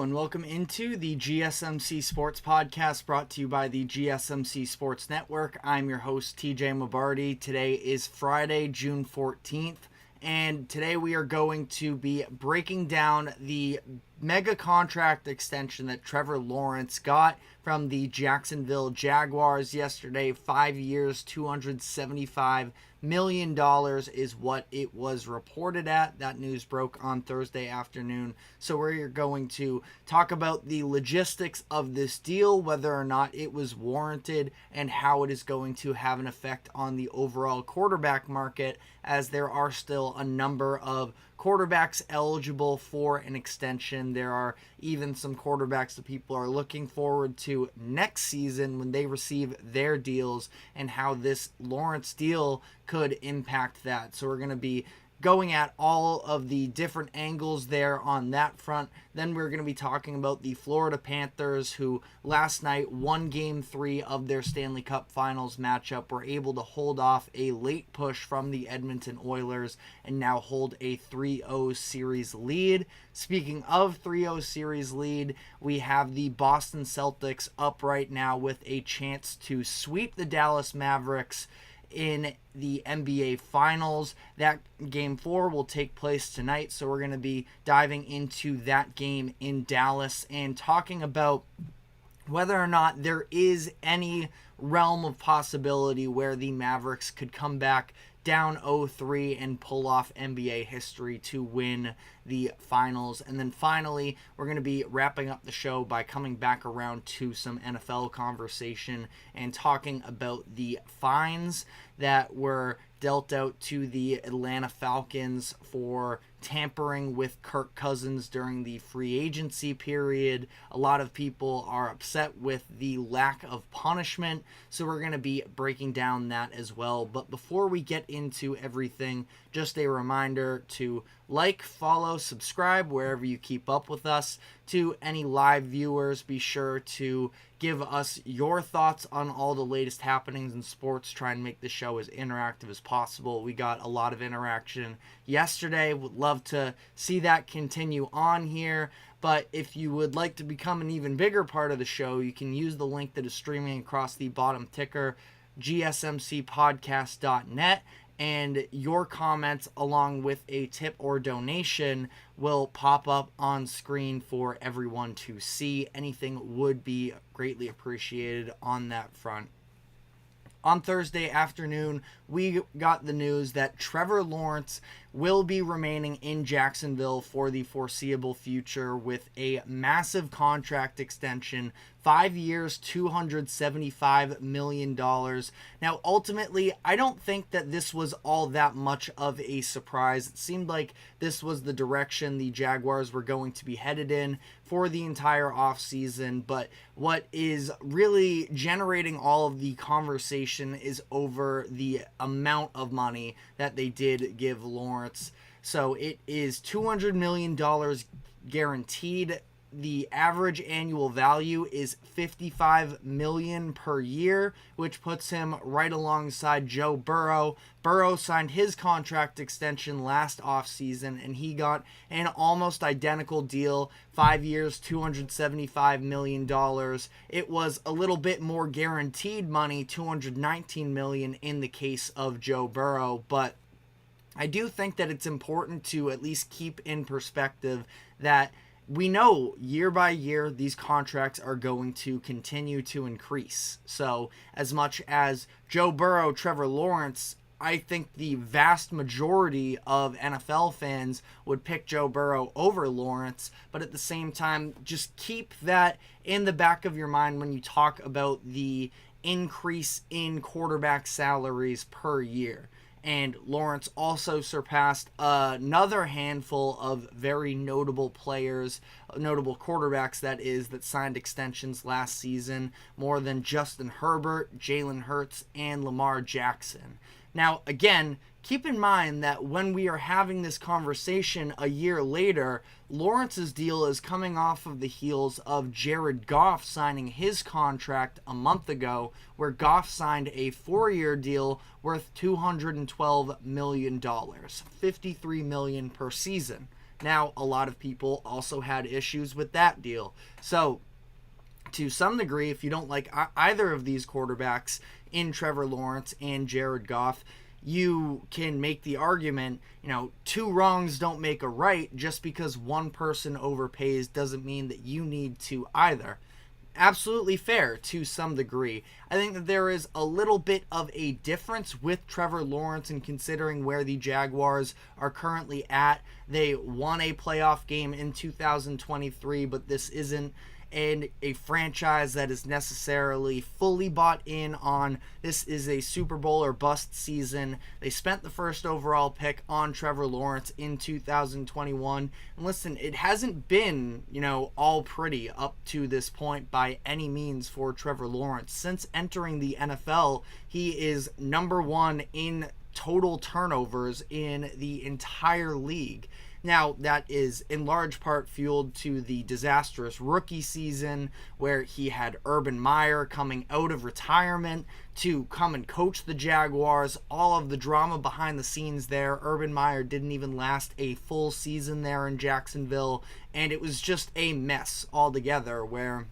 Hello and welcome into the GSMC Sports Podcast brought to you by the GSMC Sports Network. I'm your host, TJ Mabardi. Today is Friday, June 14th, and today we are going to be breaking down the mega contract extension that Trevor Lawrence got from the Jacksonville Jaguars yesterday. 5 years, $275 million is what it was reported at. That news broke on Thursday afternoon. So we're going to talk about the logistics of this deal, whether or not it was warranted, and how it is going to have an effect on the overall quarterback market, as there are still a number of quarterbacks eligible for an extension. There are even some quarterbacks that people are looking forward to next season when they receive their deals, and how this Lawrence deal could impact that. So we're going to be going at all of the different angles there on that front. Then we're going to be talking about the Florida Panthers, who last night won Game 3 of their Stanley Cup Finals matchup, were able to hold off a late push from the Edmonton Oilers, and now hold a 3-0 series lead. Speaking of 3-0 series lead, we have the Boston Celtics up right now with a chance to sweep the Dallas Mavericks in the NBA Finals. That Game 4 will take place tonight, so we're going to be diving into that game in Dallas and talking about whether or not there is any realm of possibility where the Mavericks could come back down 0-3 and pull off NBA history to win the finals. And then finally, we're going to be wrapping up the show by coming back around to some NFL conversation and talking about the fines that were dealt out to the Atlanta Falcons for tampering with Kirk Cousins during the free agency period. A lot of people are upset with the lack of punishment, so we're going to be breaking down that as well. But before we get into everything, just a reminder to like, follow, subscribe wherever you keep up with us. To any live viewers, be sure to give us your thoughts on all the latest happenings in sports. Try and make the show as interactive as possible. We got a lot of interaction yesterday. Would love to see that continue on here. But if you would like to become an even bigger part of the show, you can use the link that is streaming across the bottom ticker, gsmcpodcast.net. And your comments, along with a tip or donation, will pop up on screen for everyone to see. Anything would be greatly appreciated on that front. On Thursday afternoon, we got the news that Trevor Lawrence will be remaining in Jacksonville for the foreseeable future with a massive contract extension, 5 years, $275 million. Now, ultimately, I don't think that this was all that much of a surprise. It seemed like this was the direction the Jaguars were going to be headed in for the entire offseason, but what is really generating all of the conversation is over the amount of money that they did give Lawrence. So it is $200 million guaranteed. The average annual value is $55 million per year, which puts him right alongside Joe Burrow. Burrow signed his contract extension last offseason, and he got an almost identical deal, 5 years, $275 million. It was a little bit more guaranteed money, $219 million in the case of Joe Burrow, but I do think that it's important to at least keep in perspective that we know year by year these contracts are going to continue to increase. So as much as Joe Burrow, Trevor Lawrence, I think the vast majority of NFL fans would pick Joe Burrow over Lawrence, but at the same time, just keep that in the back of your mind when you talk about the increase in quarterback salaries per year. And Lawrence also surpassed another handful of very notable players, notable quarterbacks that signed extensions last season, more than Justin Herbert, Jalen Hurts, and Lamar Jackson. Now, again, keep in mind that when we are having this conversation a year later, Lawrence's deal is coming off of the heels of Jared Goff signing his contract a month ago, where Goff signed a 4-year deal worth $212 million, $53 million per season. Now, a lot of people also had issues with that deal. So, to some degree, if you don't like either of these quarterbacks in Trevor Lawrence and Jared Goff, you can make the argument, two wrongs don't make a right. Just because one person overpays doesn't mean that you need to either. Absolutely fair to some degree. I think that there is a little bit of a difference with Trevor Lawrence in considering where the Jaguars are currently at. They won a playoff game in 2023, but this isn't a franchise that is necessarily fully bought in on. This is a Super Bowl or bust season. They spent the first overall pick on Trevor Lawrence in 2021. And listen, it hasn't been, all pretty up to this point by any means for Trevor Lawrence. Since entering the NFL, he is number one in total turnovers in the entire league. Now, that is in large part fueled to the disastrous rookie season where he had Urban Meyer coming out of retirement to come and coach the Jaguars. All of the drama behind the scenes there. Urban Meyer didn't even last a full season there in Jacksonville, and it was just a mess altogether where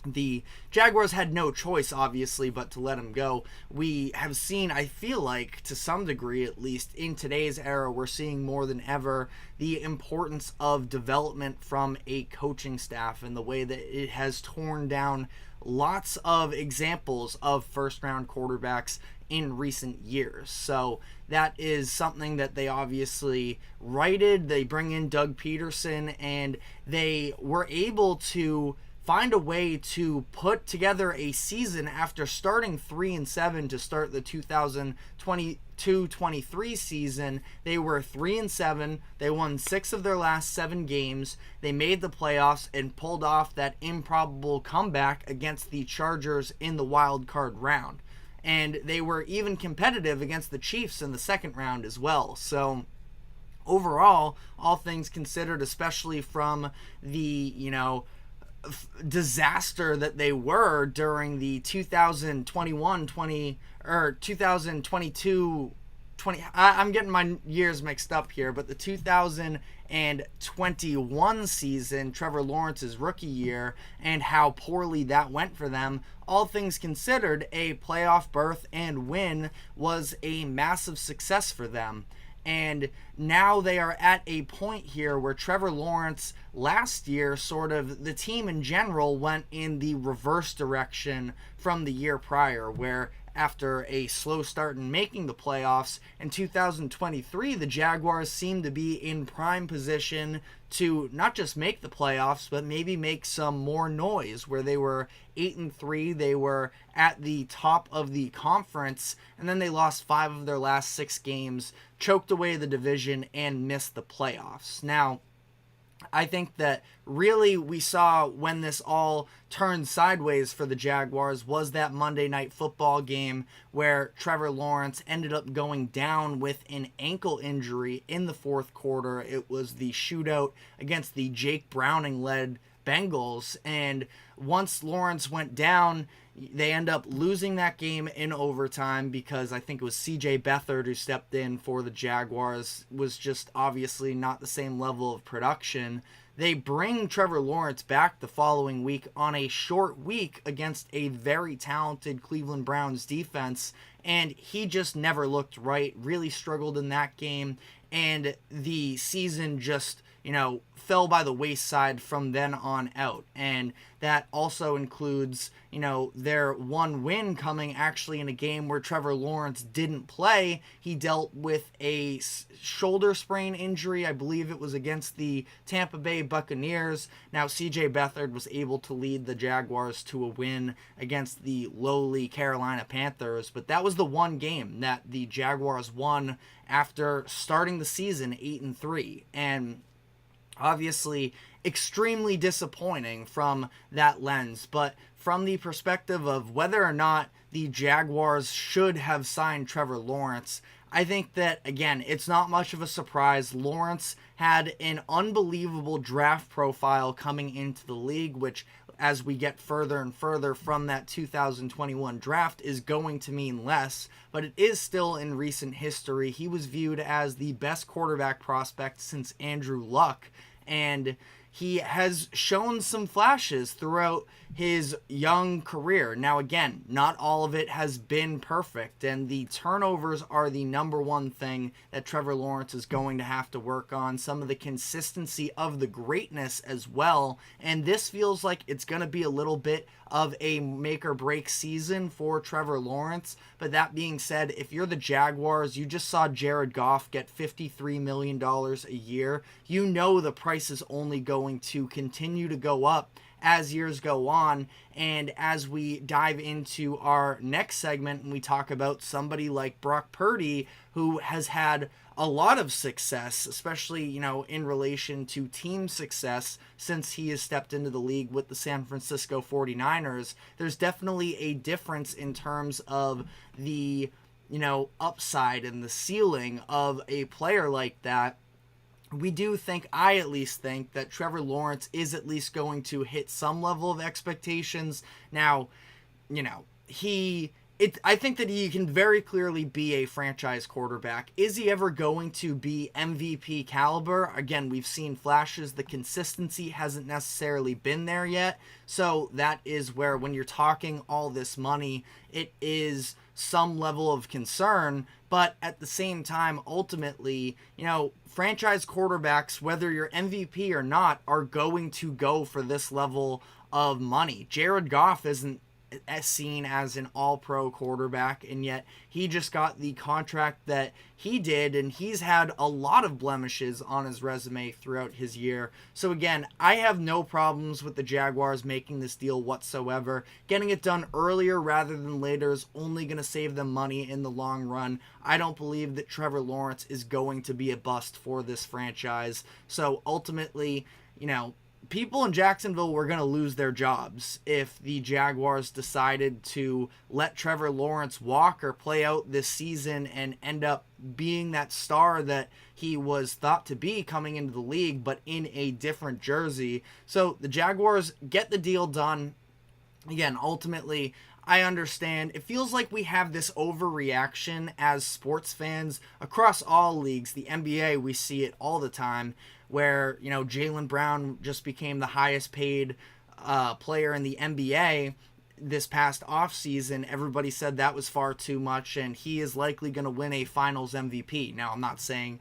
the Jaguars had no choice, obviously, but to let him go. We have seen, I feel like, to some degree at least, in today's era, we're seeing more than ever the importance of development from a coaching staff and the way that it has torn down lots of examples of first-round quarterbacks in recent years. So that is something that they obviously righted. They bring in Doug Peterson, and they were able to find a way to put together a season after starting 3-7 to start the 2022-23 season. They were 3-7. They won 6 of their last 7 games. They made the playoffs and pulled off that improbable comeback against the Chargers in the wild card round. And they were even competitive against the Chiefs in the second round as well. So overall, all things considered, especially from the, disaster that they were during the 2022 I'm getting my years mixed up here, but the 2021 season, Trevor Lawrence's rookie year, and how poorly that went for them. All things considered, a playoff berth and win was a massive success for them. And now they are at a point here where Trevor Lawrence last year, sort of the team in general, went in the reverse direction from the year prior, where after a slow start in making the playoffs in 2023, the Jaguars seemed to be in prime position to not just make the playoffs, but maybe make some more noise, where they were 8-3. They were at the top of the conference, and then they lost 5 of their last 6 games, choked away the division, and missed the playoffs. Now, I think that really we saw when this all turned sideways for the Jaguars was that Monday Night Football game where Trevor Lawrence ended up going down with an ankle injury in the fourth quarter. It was the shootout against the Jake Browning-led Bengals, and once Lawrence went down, they end up losing that game in overtime because I think it was C.J. Beathard who stepped in for the Jaguars, was just obviously not the same level of production. They bring Trevor Lawrence back the following week on a short week against a very talented Cleveland Browns defense, and he just never looked right, really struggled in that game, and the season just, fell by the wayside from then on out. And that also includes, their one win coming actually in a game where Trevor Lawrence didn't play. He dealt with a shoulder sprain injury. I believe it was against the Tampa Bay Buccaneers. Now, C.J. Beathard was able to lead the Jaguars to a win against the lowly Carolina Panthers, but that was the one game that the Jaguars won after starting the season 8-3. And obviously extremely disappointing from that lens, but from the perspective of whether or not the Jaguars should have signed Trevor Lawrence, I think that, again, it's not much of a surprise. Lawrence had an unbelievable draft profile coming into the league, which as we get further and further from that 2021 draft is going to mean less, but it is still in recent history. He was viewed as the best quarterback prospect since Andrew Luck, and he has shown some flashes throughout his young career. Now, again, not all of it has been perfect, and the turnovers are the number one thing that Trevor Lawrence is going to have to work on. Some of the consistency of the greatness as well, and this feels like it's going to be a little bit of a make or break season for Trevor Lawrence. But that being said, if you're the Jaguars, you just saw Jared Goff get $53 million a year. You know the price is only going to continue to go up as years go on. And as we dive into our next segment and we talk about somebody like Brock Purdy, who has had a lot of success, especially, in relation to team success since he has stepped into the league with the San Francisco 49ers, there's definitely a difference in terms of the, upside and the ceiling of a player like that. I at least think that Trevor Lawrence is at least going to hit some level of expectations. Now, I think that he can very clearly be a franchise quarterback. Is he ever going to be MVP caliber? Again, we've seen flashes. The consistency hasn't necessarily been there yet. So that is where, when you're talking all this money, it is some level of concern. But at the same time, ultimately, franchise quarterbacks, whether you're MVP or not, are going to go for this level of money. Jared Goff isn't seen as an all-pro quarterback, and yet he just got the contract that he did, and he's had a lot of blemishes on his resume throughout his year. So again, I have no problems with the Jaguars making this deal whatsoever. Getting it done earlier rather than later is only going to save them money in the long run. I don't believe that Trevor Lawrence is going to be a bust for this franchise. So ultimately, people in Jacksonville were going to lose their jobs if the Jaguars decided to let Trevor Lawrence walk or play out this season and end up being that star that he was thought to be coming into the league, but in a different jersey. So the Jaguars get the deal done. Again, ultimately, I understand. It feels like we have this overreaction as sports fans across all leagues. The NBA, we see it all the time, where, Jaylen Brown just became the highest paid player in the NBA this past offseason. Everybody said that was far too much, and he is likely going to win a finals MVP. Now, I'm not saying,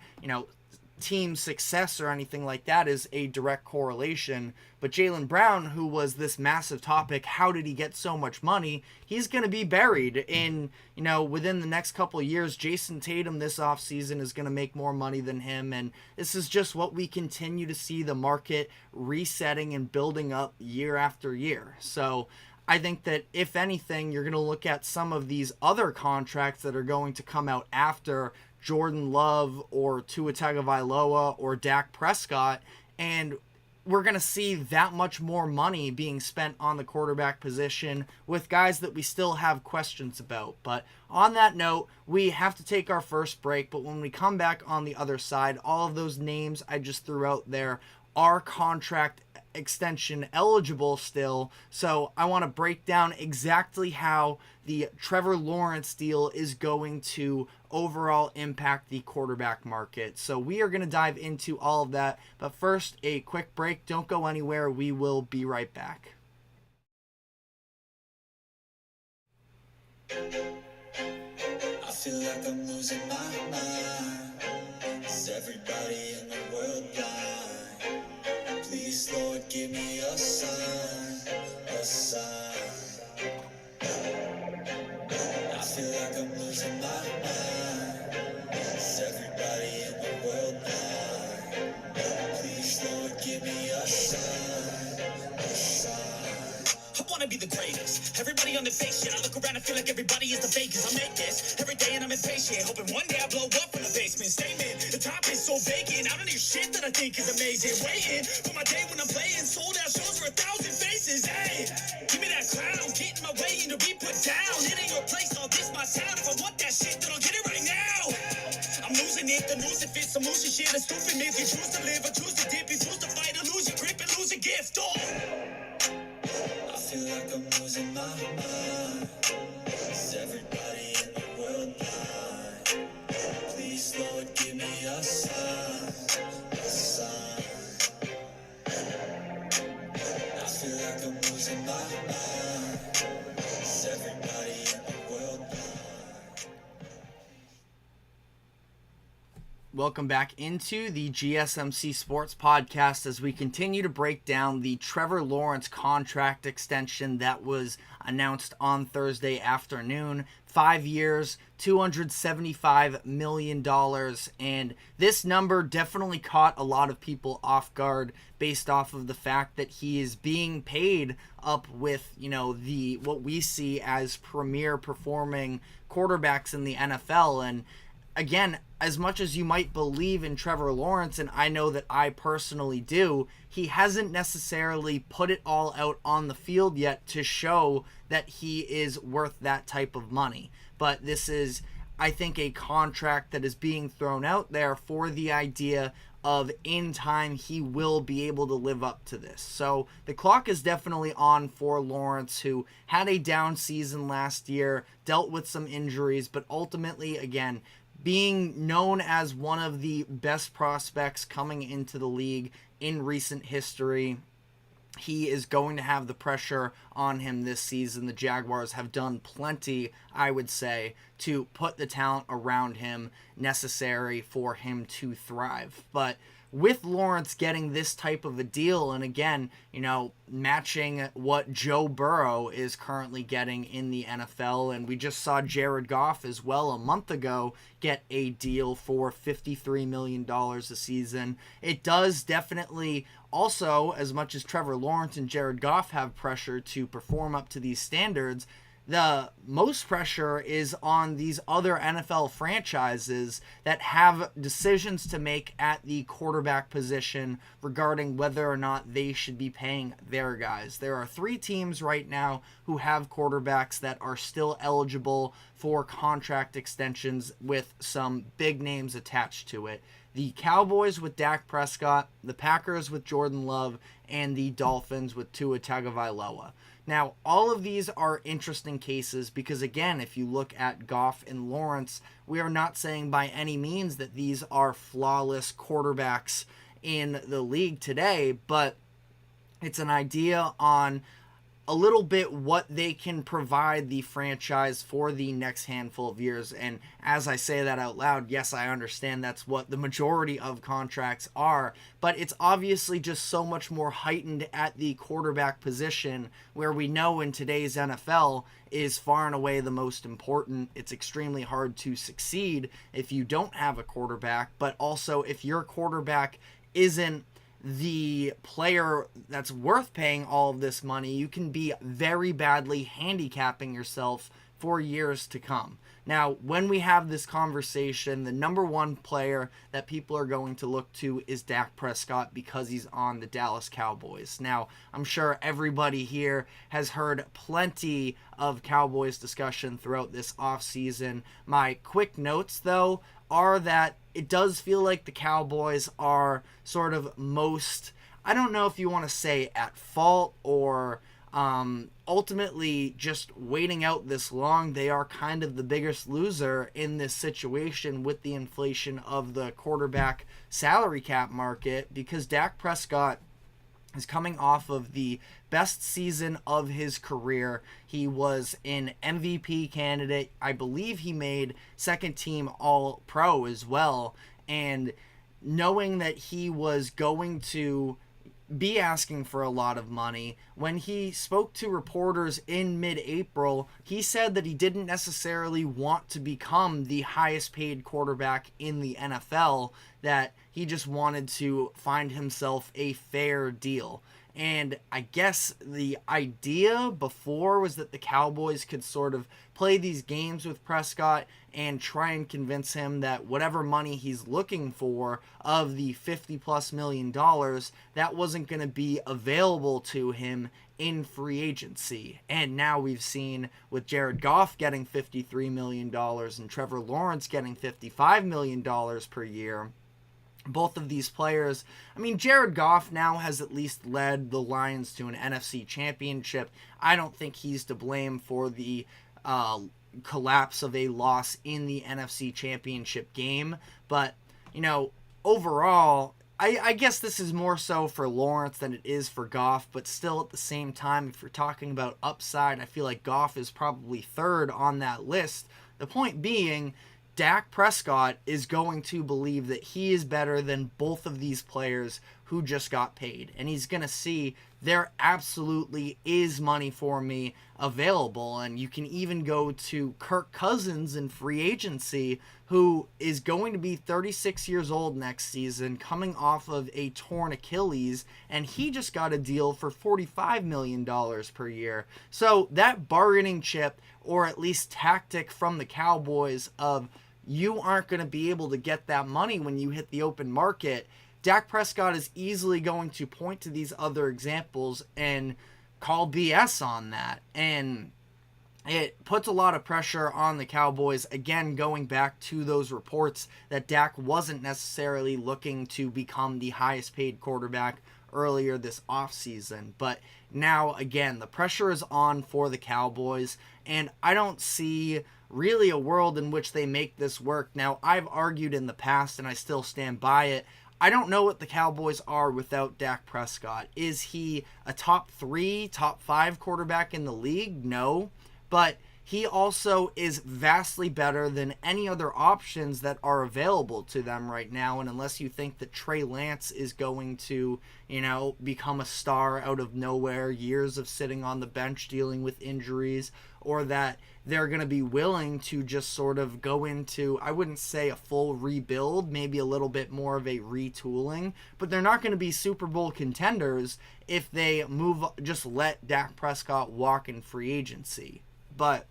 team success or anything like that is a direct correlation, but Jaylen Brown, who was this massive topic, how did he get so much money? He's going to be buried in, within the next couple of years. Jason Tatum this offseason is going to make more money than him, and this is just what we continue to see, the market resetting and building up year after year. So I think that if anything, you're going to look at some of these other contracts that are going to come out after Jordan Love or Tua Tagovailoa or Dak Prescott, and we're going to see that much more money being spent on the quarterback position with guys that we still have questions about. But on that note, we have to take our first break, but when we come back on the other side, all of those names I just threw out there are contract extension eligible still. So I want to break down exactly how the Trevor Lawrence deal is going to overall impact the quarterback market. So we are going to dive into all of that. But first, a quick break. Don't go anywhere. We will be right back. I feel like I'm losing my mind. Is everybody in the world blind? Please, Lord, give me a sign, a sign. I feel like I'm losing my mind. Is everybody in the world blind? Please, Lord, give me a sign, a sign. I wanna be the greatest. Everybody on the fake shit. I look around and feel like everybody is the fakest. I make this every day and I'm impatient, hoping one day I blow up from the basement. Statement, the top is so vacant. I don't hear shit that I think is amazing. Waiting for my day when I'm playing sold out shows for 1,000 faces. Hey, give me that crown, get in my way and to be put down. It ain't your place, all this my sound. If I want that shit, then I'll get it right now. I'm losing it, the news it fits. I'm losing shit, a stupid myth. You choose to live or choose to dip. You choose to fight or lose your grip and lose a gift. Oh. feel like I'm losing my mind. Is everybody in the world blind? Please, Lord, give me a sign, a sign. I feel like I'm losing my mind. Is everybody in the world blind? Welcome back into the GSMC Sports Podcast as we continue to break down the Trevor Lawrence contract extension that was announced on Thursday afternoon. 5 years, $275 million. And this number definitely caught a lot of people off guard based off of the fact that he is being paid up with, the what we see as premier performing quarterbacks in the NFL. And again, as much as you might believe in Trevor Lawrence, and I know that I personally do, he hasn't necessarily put it all out on the field yet to show that he is worth that type of money. But this is, I think, a contract that is being thrown out there for the idea of in time he will be able to live up to this. So the clock is definitely on for Lawrence, who had a down season last year, dealt with some injuries, but ultimately, again, being known as one of the best prospects coming into the league in recent history, he is going to have the pressure on him this season. The Jaguars have done plenty, I would say, to put the talent around him necessary for him to thrive. But with Lawrence getting this type of a deal, and again, matching what Joe Burrow is currently getting in the NFL, and we just saw Jared Goff as well a month ago get a deal for $53 million a season. It does definitely also, as much as Trevor Lawrence and Jared Goff have pressure to perform up to these standards, the most pressure is on these other NFL franchises that have decisions to make at the quarterback position regarding whether or not they should be paying their guys. There are 3 teams right now who have quarterbacks that are still eligible for contract extensions with some big names attached to it. The Cowboys with Dak Prescott, the Packers with Jordan Love, and the Dolphins with Tua Tagovailoa. Now, all of these are interesting cases because, again, if you look at Goff and Lawrence, we are not saying by any means that these are flawless quarterbacks in the league today, but it's an idea on a little bit what they can provide the franchise for the next handful of years. And as I say that out loud, yes, I understand that's what the majority of contracts are, but it's obviously just so much more heightened at the quarterback position, where we know in today's NFL is far and away the most important. It's extremely hard to succeed if you don't have a quarterback, but also if your quarterback isn't the player that's worth paying all of this money, you can be very badly handicapping yourself for years to come. Now, when we have this conversation, the number one player that people are going to look to is Dak Prescott because he's on the Dallas Cowboys. Now, I'm sure everybody here has heard plenty of Cowboys discussion throughout this offseason. My quick notes, though, are that it does feel like the Cowboys are sort of most, I don't know if you want to say at fault or ultimately just waiting out this long. They are kind of the biggest loser in this situation with the inflation of the quarterback salary cap market, because Dak Prescott is coming off of the best season of his career. He was an MVP candidate. I believe he made second team All-Pro as well. And knowing that he was going to be asking for a lot of money, when he spoke to reporters in mid-April, he said that he didn't necessarily want to become the highest paid quarterback in the NFL, that he just wanted to find himself a fair deal. And I guess the idea before was that the Cowboys could sort of play these games with Prescott and try and convince him that whatever money he's looking for of the $50+ million, that wasn't going to be available to him in free agency. And now we've seen with Jared Goff getting $53 million and Trevor Lawrence getting $55 million per year, both of these players. I mean, Jared Goff now has at least led the Lions to an NFC championship. I don't think he's to blame for the collapse of a loss in the NFC championship game. But, overall, I guess this is more so for Lawrence than it is for Goff, but still at the same time, if you're talking about upside, I feel like Goff is probably third on that list. The point being, Dak Prescott is going to believe that he is better than both of these players who just got paid. And he's going to see there absolutely is money for me available. And you can even go to Kirk Cousins in free agency, who is going to be 36 years old next season, coming off of a torn Achilles, and he just got a deal for $45 million per year. So that bargaining chip, or at least tactic from the Cowboys of, you aren't going to be able to get that money when you hit the open market, Dak Prescott is easily going to point to these other examples and call BS on that. And it puts a lot of pressure on the Cowboys, again, going back to those reports that Dak wasn't necessarily looking to become the highest paid quarterback earlier this offseason. But now, again, the pressure is on for the Cowboys, and I don't see really a world in which they make this work. Now, I've argued in the past, and I still stand by it, I don't know what the Cowboys are without Dak Prescott. Is he a top 3, top 5 quarterback in the league? No. But he also is vastly better than any other options that are available to them right now. And unless you think that Trey Lance is going to, become a star out of nowhere, years of sitting on the bench dealing with injuries, or that they're going to be willing to just sort of go into, I wouldn't say a full rebuild, maybe a little bit more of a retooling, but they're not going to be Super Bowl contenders if they just let Dak Prescott walk in free agency. But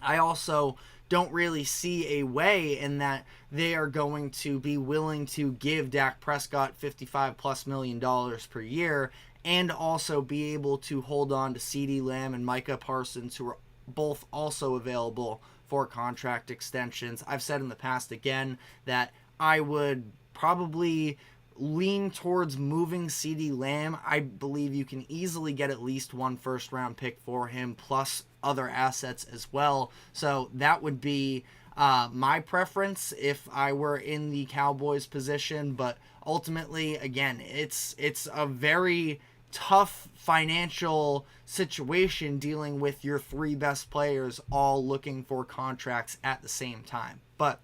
I also don't really see a way in that they are going to be willing to give Dak Prescott $55+ million per year and also be able to hold on to CeeDee Lamb and Micah Parsons, who are both also available for contract extensions. I've said in the past again that I would probably lean towards moving CeeDee Lamb. I believe you can easily get at least one first-round pick for him, plus other assets as well. So that would be my preference if I were in the Cowboys position. But ultimately, again, it's a very tough financial situation dealing with your 3 best players all looking for contracts at the same time. But,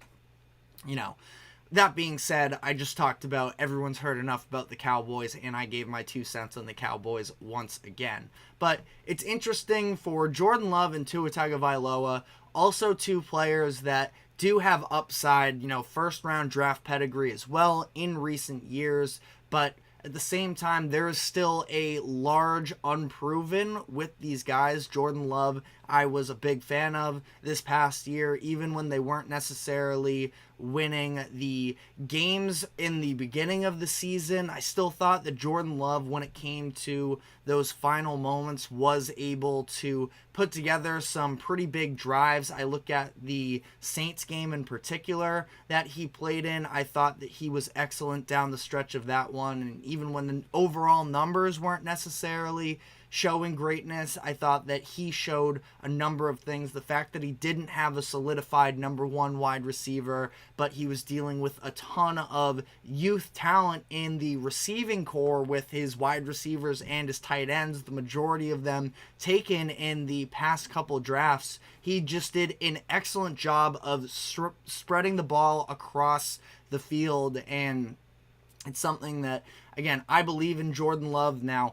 that being said, I just talked about everyone's heard enough about the Cowboys, and I gave my 2 cents on the Cowboys once again. But it's interesting for Jordan Love and Tua Tagovailoa, also 2 players that do have upside, first-round draft pedigree as well in recent years, but at the same time, there is still a large unproven with these guys. Jordan Love, I was a big fan of this past year, even when they weren't necessarily winning the games in the beginning of the season. I still thought that Jordan Love, when it came to those final moments, was able to put together some pretty big drives. I look at the Saints game in particular that he played in. I thought that he was excellent down the stretch of that one, and even when the overall numbers weren't necessarily showing greatness, I thought that he showed a number of things. The fact that he didn't have a solidified number 1 wide receiver, but he was dealing with a ton of youth talent in the receiving core with his wide receivers and his tight ends, the majority of them taken in the past couple drafts. He just did an excellent job of spreading the ball across the field, and it's something that, again, I believe in Jordan Love. Now,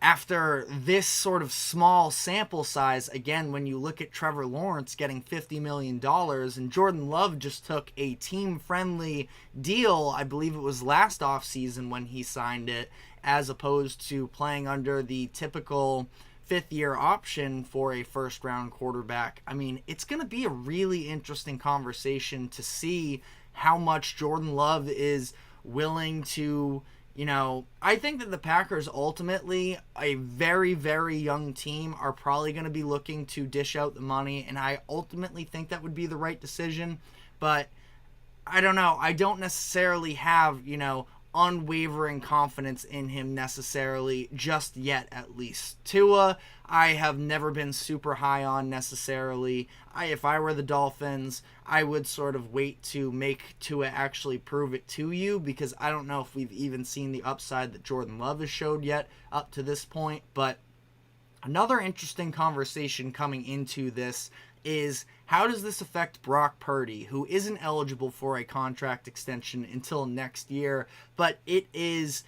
after this sort of small sample size, again, when you look at Trevor Lawrence getting $50 million, and Jordan Love just took a team-friendly deal, I believe it was last offseason when he signed it, as opposed to playing under the typical 5th-year option for a first-round quarterback. I mean, it's going to be a really interesting conversation to see how much Jordan Love is willing to, I think that the Packers, ultimately, a very, very young team, are probably going to be looking to dish out the money, and I ultimately think that would be the right decision. But I don't know. I don't necessarily have, unwavering confidence in him necessarily just yet, at least. Tua, I have never been super high on necessarily. If I were the Dolphins, I would sort of wait to make Tua actually prove it to you, because I don't know if we've even seen the upside that Jordan Love has showed yet up to this point. But another interesting conversation coming into this is, how does this affect Brock Purdy, who isn't eligible for a contract extension until next year? But it is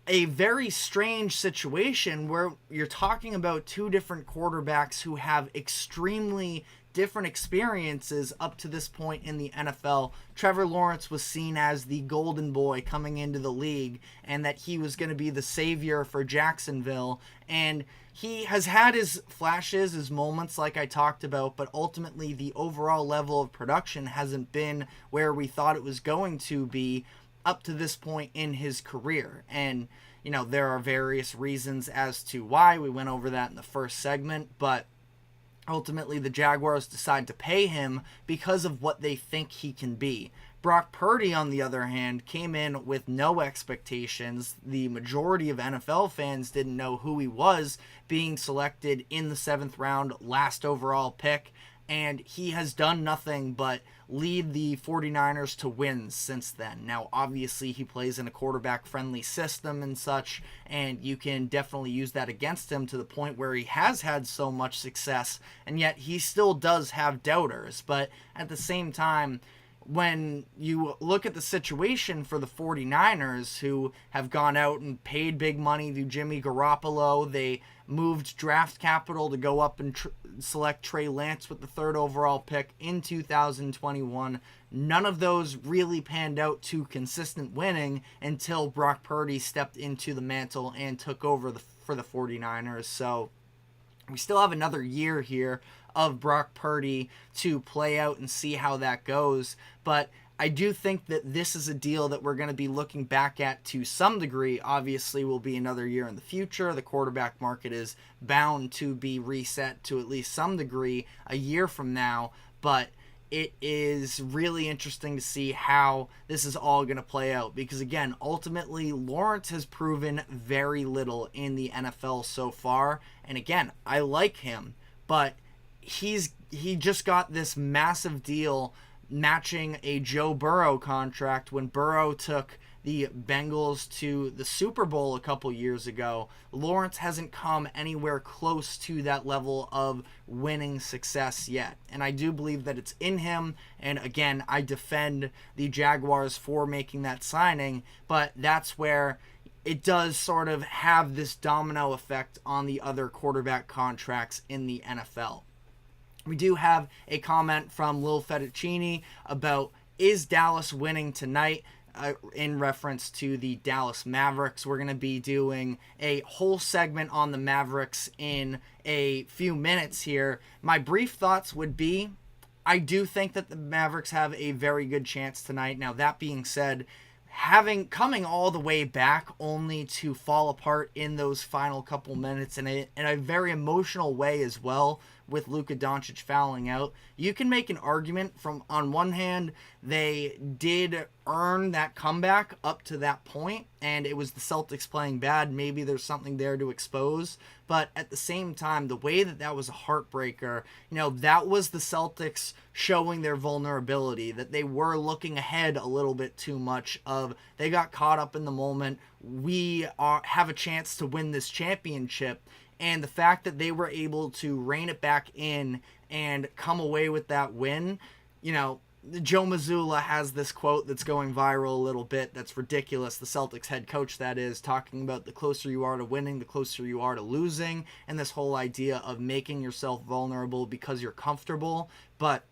a very strange situation where you're talking about two different quarterbacks who have extremely different experiences up to this point in the NFL. Trevor Lawrence was seen as the golden boy coming into the league, and that he was going to be the savior for Jacksonville. And he has had his flashes, his moments like I talked about, but ultimately the overall level of production hasn't been where we thought it was going to be up to this point in his career. And, there are various reasons as to why. We went over that in the first segment, but ultimately the Jaguars decide to pay him because of what they think he can be. Brock Purdy, on the other hand, came in with no expectations. The majority of NFL fans didn't know who he was, being selected in the 7th round, last overall pick, and he has done nothing but lead the 49ers to wins since then. Now, obviously, he plays in a quarterback-friendly system and such, and you can definitely use that against him to the point where he has had so much success, and yet he still does have doubters. But at the same time, when you look at the situation for the 49ers, who have gone out and paid big money to Jimmy Garoppolo, they moved draft capital to go up and select Trey Lance with the 3rd overall pick in 2021. None of those really panned out to consistent winning until Brock Purdy stepped into the mantle and took over for the 49ers. So we still have another year here of Brock Purdy to play out and see how that goes. But I do think that this is a deal that we're going to be looking back at to some degree. Obviously, will be another year in the future. The quarterback market is bound to be reset to at least some degree a year from now. But it is really interesting to see how this is all going to play out. Because, again, ultimately, Lawrence has proven very little in the NFL so far. And, again, I like him. But he just got this massive deal matching a Joe Burrow contract when Burrow took the Bengals to the Super Bowl a couple years ago. Lawrence hasn't come anywhere close to that level of winning success yet. And I do believe that it's in him. And again, I defend the Jaguars for making that signing, but that's where it does sort of have this domino effect on the other quarterback contracts in the NFL. We do have a comment from Lil Fettuccini about, is Dallas winning tonight? In reference to the Dallas Mavericks. We're going to be doing a whole segment on the Mavericks in a few minutes here. My brief thoughts would be, I do think that the Mavericks have a very good chance tonight. Now, that being said, coming all the way back only to fall apart in those final couple minutes in a very emotional way as well, with Luka Doncic fouling out, you can make an argument from, on one hand, they did earn that comeback up to that point, and it was the Celtics playing bad. Maybe there's something there to expose. But at the same time, the way that was a heartbreaker, that was the Celtics showing their vulnerability, that they were looking ahead a little bit too much of, they got caught up in the moment. We have a chance to win this championship. And the fact that they were able to rein it back in and come away with that win, Joe Mazzulla has this quote that's going viral a little bit that's ridiculous. The Celtics head coach, that is, talking about the closer you are to winning, the closer you are to losing, and this whole idea of making yourself vulnerable because you're comfortable. But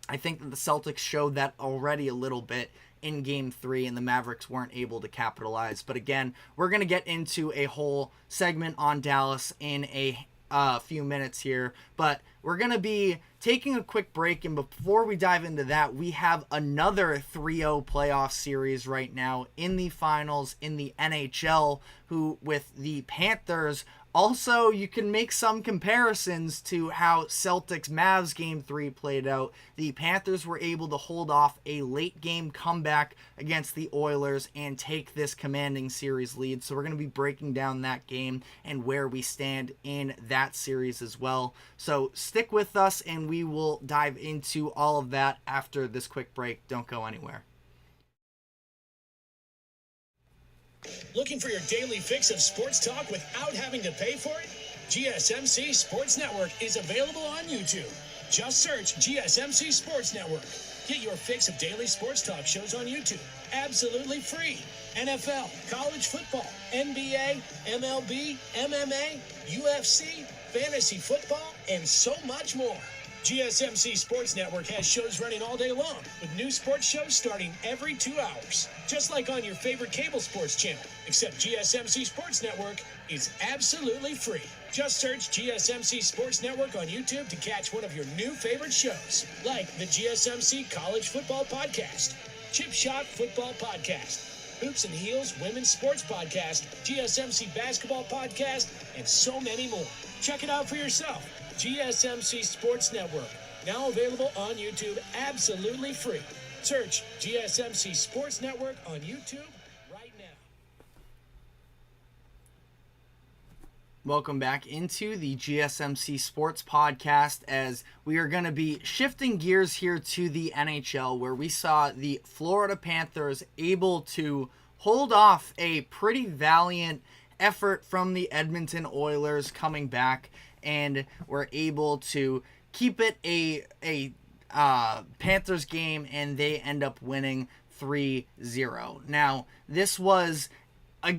I think that the Celtics showed that already a little bit in Game 3, and the Mavericks weren't able to capitalize. But again, we're going to get into a whole segment on Dallas in a few minutes here. But we're going to be taking a quick break, and before we dive into that, we have another 3-0 playoff series right now in the finals in the NHL, with the Panthers Also, you can make some comparisons to how Celtics-Mavs Game 3 played out. The Panthers were able to hold off a late-game comeback against the Oilers and take this commanding series lead. So we're going to be breaking down that game and where we stand in that series as well. So stick with us, and we will dive into all of that after this quick break. Don't go anywhere. Looking for your daily fix of sports talk without having to pay for it? GSMC Sports Network is available on YouTube. Just search GSMC Sports Network. Get your fix of daily sports talk shows on YouTube, absolutely free. NFL, college football, NBA, MLB, MMA, UFC, fantasy football, and so much more. GSMC Sports Network has shows running all day long, with new sports shows starting every 2 hours. Just like on your favorite cable sports channel, except GSMC Sports Network is absolutely free. Just search GSMC Sports Network on YouTube to catch one of your new favorite shows, like the GSMC College Football Podcast, Chip Shot Football Podcast, Hoops and Heels Women's Sports Podcast, GSMC Basketball Podcast, and so many more. Check it out for yourself. GSMC Sports Network, now available on YouTube absolutely free. Search GSMC Sports Network on YouTube right now. Welcome back into the GSMC Sports Podcast, as we are going to be shifting gears here to the NHL, where we saw the Florida Panthers able to hold off a pretty valiant effort from the Edmonton Oilers coming back, and were able to keep it a Panthers game, and they end up winning 3-0. Now, this was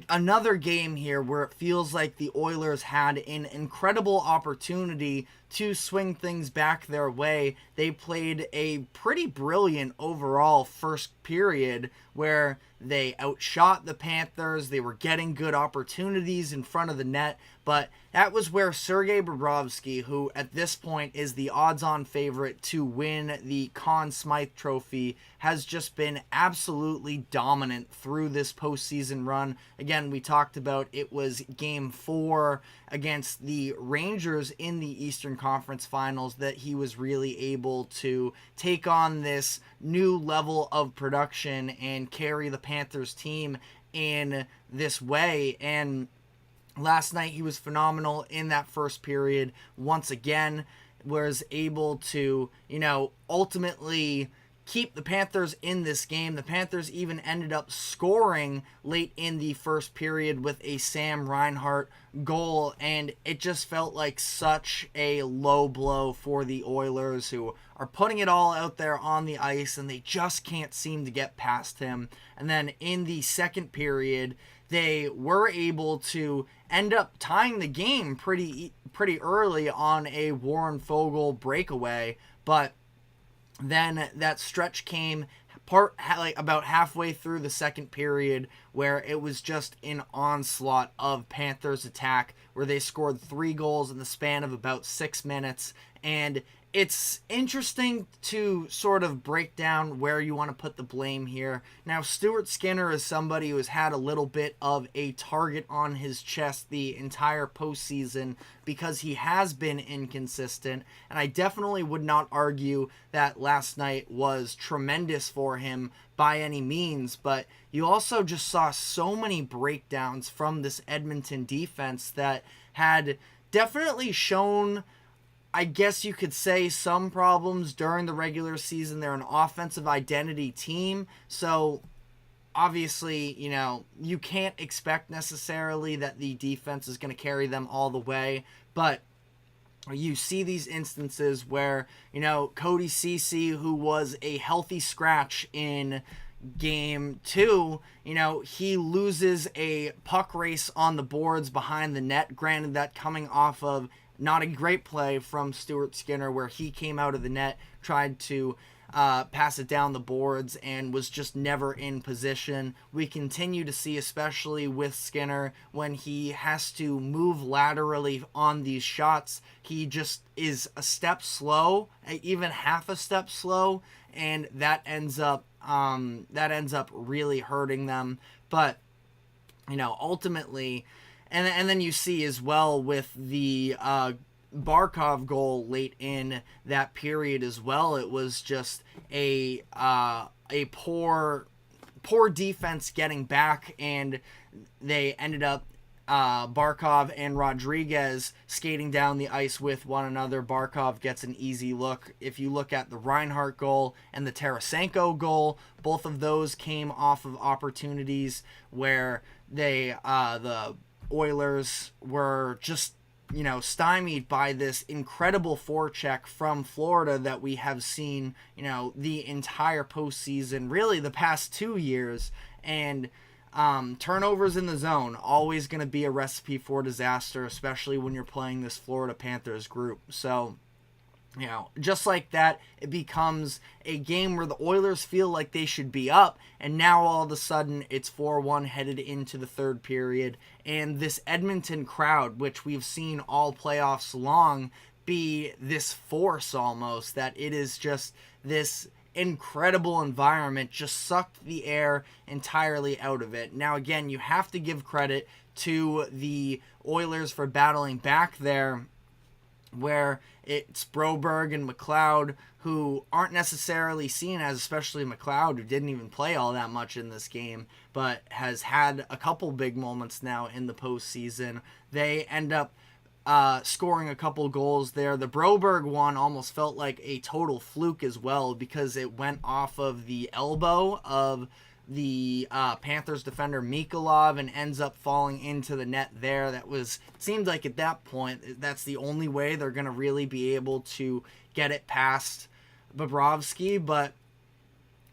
another game here where it feels like the Oilers had an incredible opportunity to swing things back their way. They played a pretty brilliant overall first period where they outshot the Panthers. They were getting good opportunities in front of the net, but that was where Sergei Bobrovsky, who at this point is the odds-on favorite to win the Conn Smythe Trophy, has just been absolutely dominant through this postseason run. Again, we talked about it was Game 4 against the Rangers in the Eastern Conference Finals that he was really able to take on this new level of production and carry the Panthers team in this way. And last night he was phenomenal in that first period. Once again, was able to, ultimately keep the Panthers in this game. The Panthers even ended up scoring late in the first period with a Sam Reinhart goal, and it just felt like such a low blow for the Oilers, who are putting it all out there on the ice, and they just can't seem to get past him. And then in the second period, they were able to end up tying the game pretty early on a Warren Foegele breakaway, but then that stretch came about halfway through the second period where it was just an onslaught of Panthers attack, where they scored 3 goals in the span of about 6 minutes. And it's interesting to sort of break down where you want to put the blame here. Now, Stuart Skinner is somebody who has had a little bit of a target on his chest the entire postseason because he has been inconsistent, and I definitely would not argue that last night was tremendous for him by any means, but you also just saw so many breakdowns from this Edmonton defense that had definitely shown, I guess you could say, some problems during the regular season. They're an offensive identity team, so obviously, you can't expect necessarily that the defense is going to carry them all the way, but you see these instances where, Cody Ceci, who was a healthy scratch in Game 2, he loses a puck race on the boards behind the net. Granted, that coming off of not a great play from Stuart Skinner, where he came out of the net, tried to pass it down the boards, and was just never in position. We continue to see, especially with Skinner, when he has to move laterally on these shots, he just is a step slow, even half a step slow, and that ends up really hurting them. But ultimately, And then you see as well with the Barkov goal late in that period as well. It was just a poor defense getting back, and they ended up Barkov and Rodriguez skating down the ice with one another. Barkov gets an easy look. If you look at the Reinhart goal and the Tarasenko goal, both of those came off of opportunities where the Oilers were just, stymied by this incredible forecheck from Florida that we have seen, the entire postseason, really the past 2 years. And turnovers in the zone, always going to be a recipe for disaster, especially when you're playing this Florida Panthers group. So, just like that, it becomes a game where the Oilers feel like they should be up, and now all of a sudden it's 4-1 headed into the third period, and this Edmonton crowd, which we've seen all playoffs long, be this force almost, that it is just this incredible environment, just sucked the air entirely out of it. Now again, you have to give credit to the Oilers for battling back there, where it's Broberg and McLeod, who aren't necessarily seen as, especially McLeod, who didn't even play all that much in this game, but has had a couple big moments now in the postseason. They end up scoring a couple goals there. The Broberg one almost felt like a total fluke as well, because it went off of the elbow of the Panthers defender Mikolov and ends up falling into the net there. Seemed like at that point that's the only way they're going to really be able to get it past Bobrovsky, but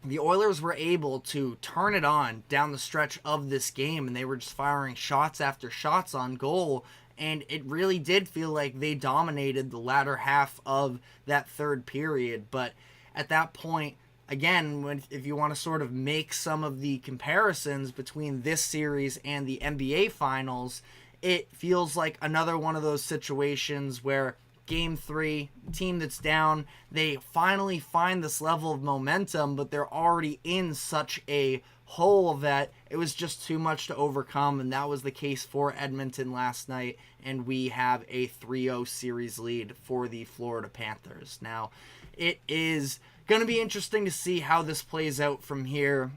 the Oilers were able to turn it on down the stretch of this game, and they were just firing shots after shots on goal, and it really did feel like they dominated the latter half of that third period. But at that point, again, if you want to sort of make some of the comparisons between this series and the NBA Finals, it feels like another one of those situations where Game 3, team that's down, they finally find this level of momentum, but they're already in such a hole that it was just too much to overcome, and that was the case for Edmonton last night, and we have a 3-0 series lead for the Florida Panthers. Now, it is going to be interesting to see how this plays out from here.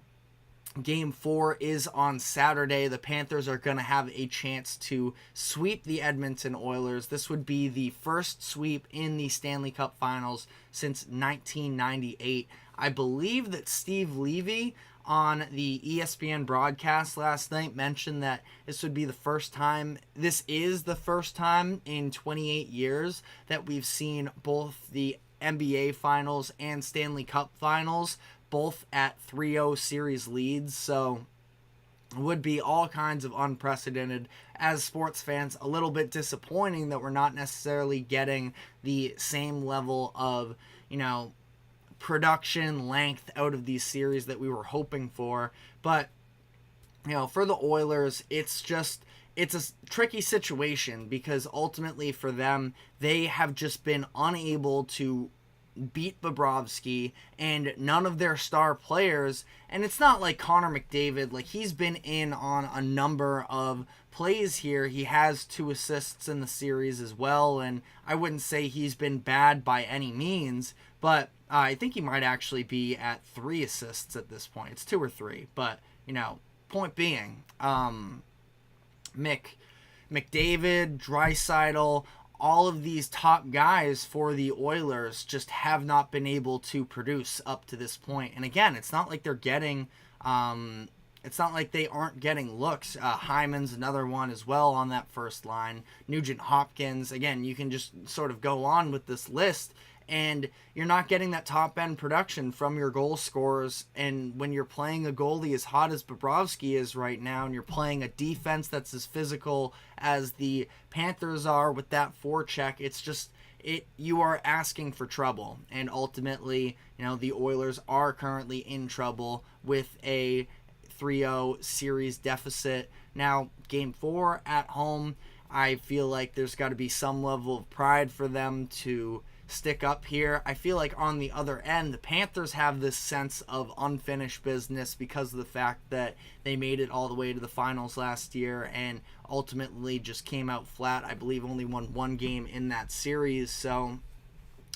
Game 4 is on Saturday. The Panthers are going to have a chance to sweep the Edmonton Oilers. This would be the first sweep in the Stanley Cup Finals since 1998. I believe that Steve Levy on the ESPN broadcast last night mentioned that this is the first time in 28 years that we've seen both the NBA Finals and Stanley Cup Finals both at 3-0 series leads. So it would be all kinds of unprecedented. As sports fans, a little bit disappointing that we're not necessarily getting the same level of, production length out of these series that we were hoping for. But, for the Oilers, it's a tricky situation, because ultimately for them, they have just been unable to beat Bobrovsky, and none of their star players, and it's not like Connor McDavid, like he's been in on a number of plays here. He has 2 assists in the series as well, and I wouldn't say he's been bad by any means, but I think he might actually be at 3 assists at this point. It's 2 or 3, but, point being, McDavid, Draisaitl, all of these top guys for the Oilers just have not been able to produce up to this point. And again, it's not like they're getting, it's not like they aren't getting looks. Hyman's another one as well on that first line. Nugent Hopkins, again, you can just sort of go on with this list, and you're not getting that top-end production from your goal scorers. And when you're playing a goalie as hot as Bobrovsky is right now, and you're playing a defense that's as physical as the Panthers are with that forecheck, you are asking for trouble. And ultimately, the Oilers are currently in trouble with a 3-0 series deficit. Now, Game 4 at home, I feel like there's got to be some level of pride for them to stick up here. I feel like on the other end, the Panthers have this sense of unfinished business because of the fact that they made it all the way to the finals last year and ultimately just came out flat. I believe only won one game in that series, so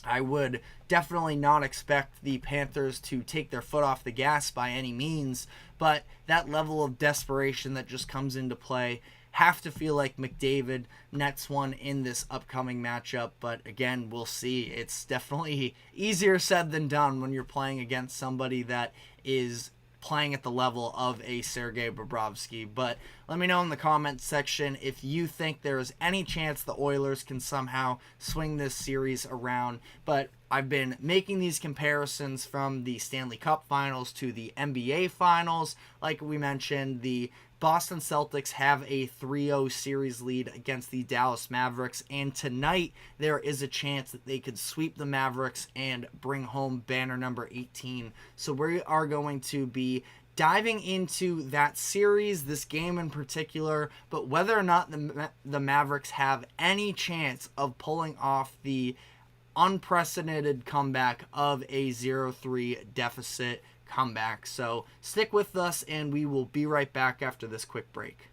I would definitely not expect the Panthers to take their foot off the gas by any means, but that level of desperation that just comes into play, have to feel like McDavid nets one in this upcoming matchup, but again, we'll see. It's definitely easier said than done when you're playing against somebody that is playing at the level of a Sergei Bobrovsky. But let me know in the comments section if you think there is any chance the Oilers can somehow swing this series around. But I've been making these comparisons from the Stanley Cup Finals to the NBA Finals. Like we mentioned, the Boston Celtics have a 3-0 series lead against the Dallas Mavericks, and tonight there is a chance that they could sweep the Mavericks and bring home banner number 18. So we are going to be diving into that series, this game in particular, but whether or not the Mavericks have any chance of pulling off the unprecedented comeback of a 0-3 deficit comeback. So stick with us and we will be right back after this quick break.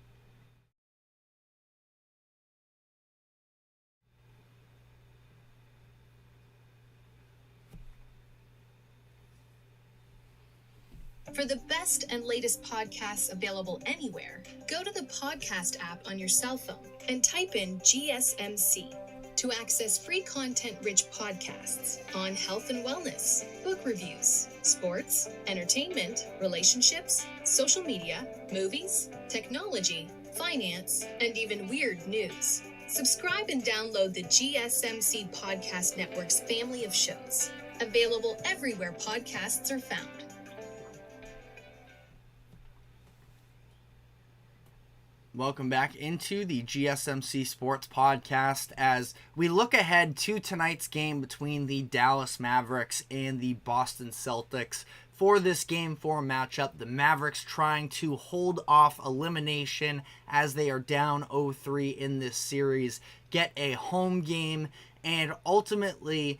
For the best and latest podcasts available anywhere, go to the podcast app on your cell phone and type in GSMC to access free content-rich podcasts on health and wellness, book reviews, sports, entertainment, relationships, social media, movies, technology, finance, and even weird news. Subscribe and download the GSMC Podcast Network's family of shows, available everywhere podcasts are found. Welcome back into the GSMC Sports Podcast as we look ahead to tonight's game between the Dallas Mavericks and the Boston Celtics. For this Game 4 matchup, the Mavericks trying to hold off elimination as they are down 0-3 in this series, get a home game, and ultimately,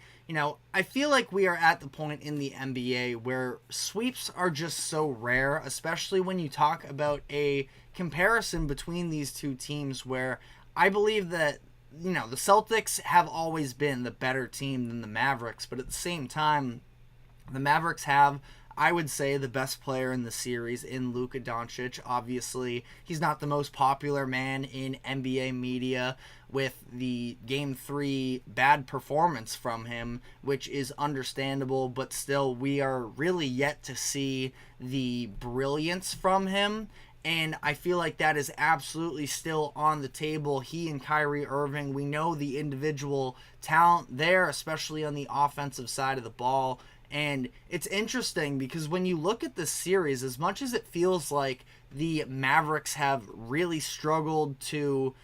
I feel like we are at the point in the NBA where sweeps are just so rare, especially when you talk about a comparison between these two teams where I believe that, the Celtics have always been the better team than the Mavericks, but at the same time, the Mavericks have, I would say, the best player in the series in Luka Doncic. Obviously, he's not the most popular man in NBA media with the Game 3 bad performance from him, which is understandable, but still, we are really yet to see the brilliance from him. And I feel like that is absolutely still on the table. He and Kyrie Irving, we know the individual talent there, especially on the offensive side of the ball. And it's interesting because when you look at this series, as much as it feels like the Mavericks have really struggled to,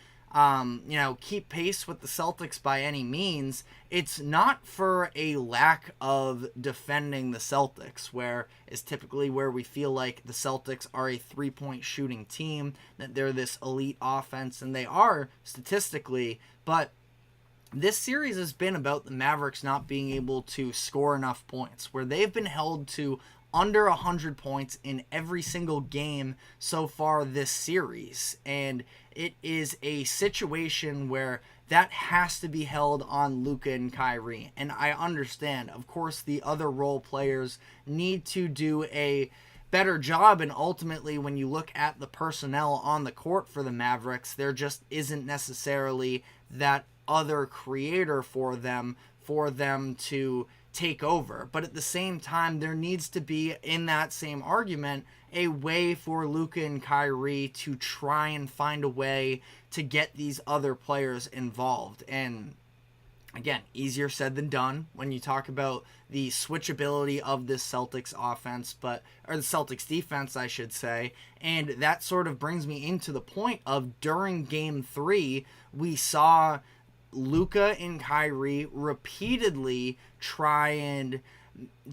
keep pace with the Celtics by any means, it's not for a lack of defending the Celtics, where is typically where we feel like the Celtics are a three-point shooting team, that they're this elite offense, and they are statistically, but this series has been about the Mavericks not being able to score enough points, where they've been held to under 100 points in every single game so far this series. And it is a situation where that has to be held on Luka and Kyrie. And I understand, of course, the other role players need to do a better job, and ultimately when you look at the personnel on the court for the Mavericks, there just isn't necessarily that other creator for them to take over. But at the same time, there needs to be, in that same argument, a way for Luka and Kyrie to try and find a way to get these other players involved. And again, easier said than done when you talk about the switchability of this Celtics offense, or the Celtics defense, I should say. And that sort of brings me into the point of during Game 3, we saw Luka and Kyrie repeatedly try and